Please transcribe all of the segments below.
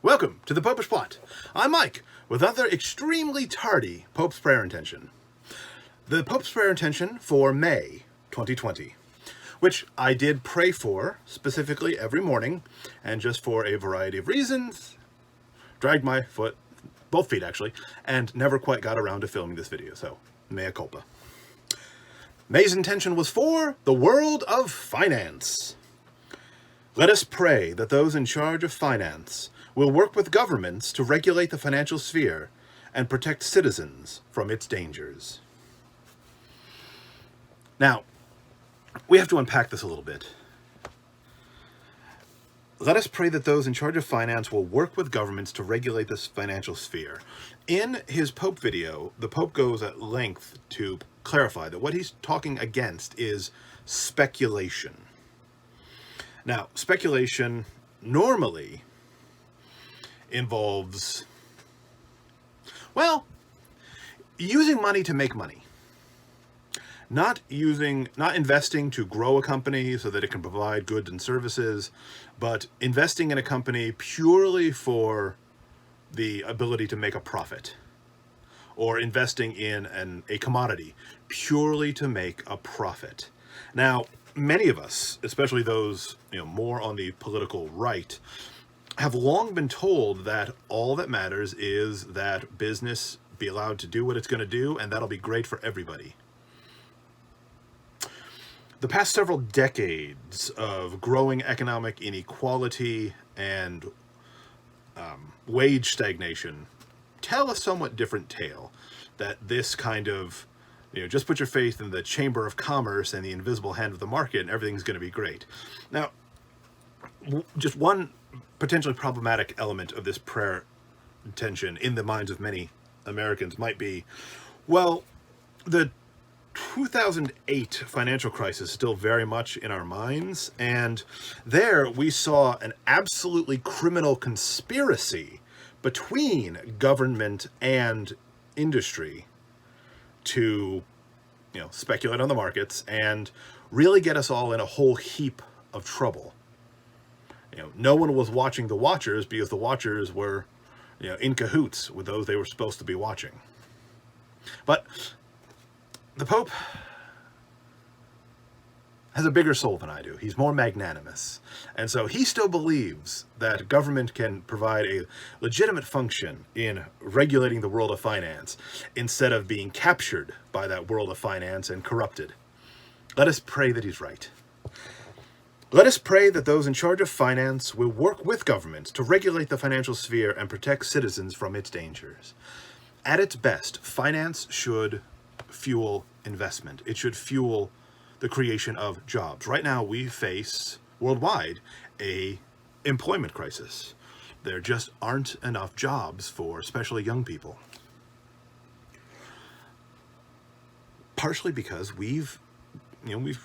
Welcome to the Popish Plot. I'm Mike, with other extremely tardy Pope's Prayer Intention. The Pope's Prayer Intention for May 2020, which I did pray for specifically every morning, and just for a variety of reasons, dragged my foot, both feet actually, and never quite got around to filming this video, so mea culpa. May's intention was for the world of finance. Let us pray that those in charge of finance will work with governments to regulate the financial sphere and protect citizens from its dangers. Now, we have to unpack this a little bit. Let us pray that those in charge of finance will work with governments to regulate this financial sphere. In his Pope video, the Pope goes at length to clarify that what he's talking against is speculation. Now, speculation normally involves, well, using money to make money. Not investing to grow a company so that it can provide goods and services, but investing in a company purely for the ability to make a profit, or investing in a commodity purely to make a profit. Now, many of us, especially those more on the political right, have long been told that all that matters is that business be allowed to do what it's going to do, and that'll be great for everybody. The past several decades of growing economic inequality and wage stagnation tell a somewhat different tale, that this kind of, just put your faith in the Chamber of Commerce and the invisible hand of the market and everything's going to be great. Now, just one potentially problematic element of this prayer intention in the minds of many Americans might be, well, the 2008 financial crisis is still very much in our minds, and there we saw an absolutely criminal conspiracy between government and industry to speculate on the markets and really get us all in a whole heap of trouble. No one was watching the watchers because the watchers were in cahoots with those they were supposed to be watching. But the Pope has a bigger soul than I do. He's more magnanimous. And so he still believes that government can provide a legitimate function in regulating the world of finance instead of being captured by that world of finance and corrupted. Let us pray that he's right. Let us pray that those in charge of finance will work with governments to regulate the financial sphere and protect citizens from its dangers. At its best, finance should fuel investment. It should fuel the creation of jobs. Right now, we face worldwide a employment crisis. There just aren't enough jobs for especially young people. Partially because we've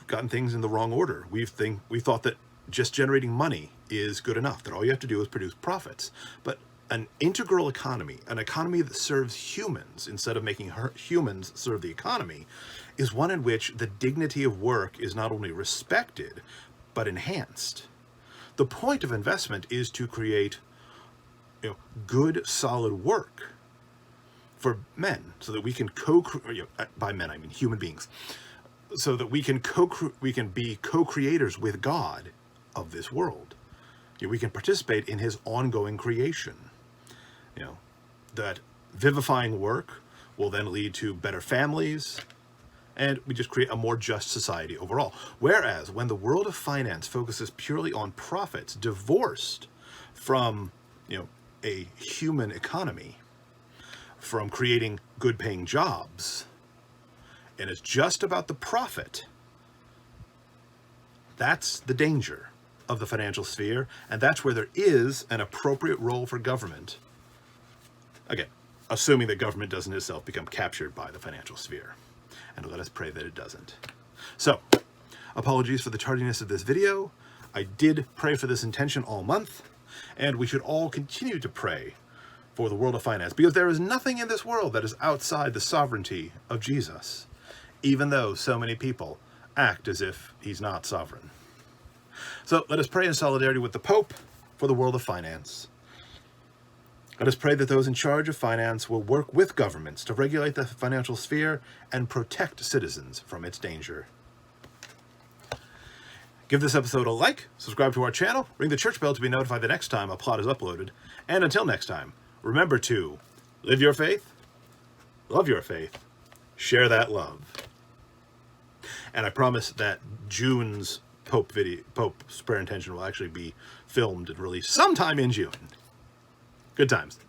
gotten things in the wrong order. We thought that just generating money is good enough, that all you have to do is produce profits. But an integral economy, an economy that serves humans instead of making humans serve the economy, is one in which the dignity of work is not only respected, but enhanced. The point of investment is to create good, solid work for men, so that we can by men I mean human beings, so that we can be co-creators with God of this world. We can participate in his ongoing creation. That vivifying work will then lead to better families, and we just create a more just society overall. Whereas when the world of finance focuses purely on profits, divorced from a human economy, from creating good paying jobs, and it's just about the profit, that's the danger of the financial sphere, and that's where there is an appropriate role for government. Again, assuming that government doesn't itself become captured by the financial sphere. And let us pray that it doesn't. So, apologies for the tardiness of this video. I did pray for this intention all month, and we should all continue to pray for the world of finance, because there is nothing in this world that is outside the sovereignty of Jesus, even though so many people act as if he's not sovereign. So let us pray in solidarity with the Pope for the world of finance. Let us pray that those in charge of finance will work with governments to regulate the financial sphere and protect citizens from its danger. Give this episode a like, subscribe to our channel, ring the church bell to be notified the next time a plot is uploaded, and until next time, remember to live your faith, love your faith, share that love. And I promise that June's Pope Prayer Intention will actually be filmed and released sometime in June. Good times.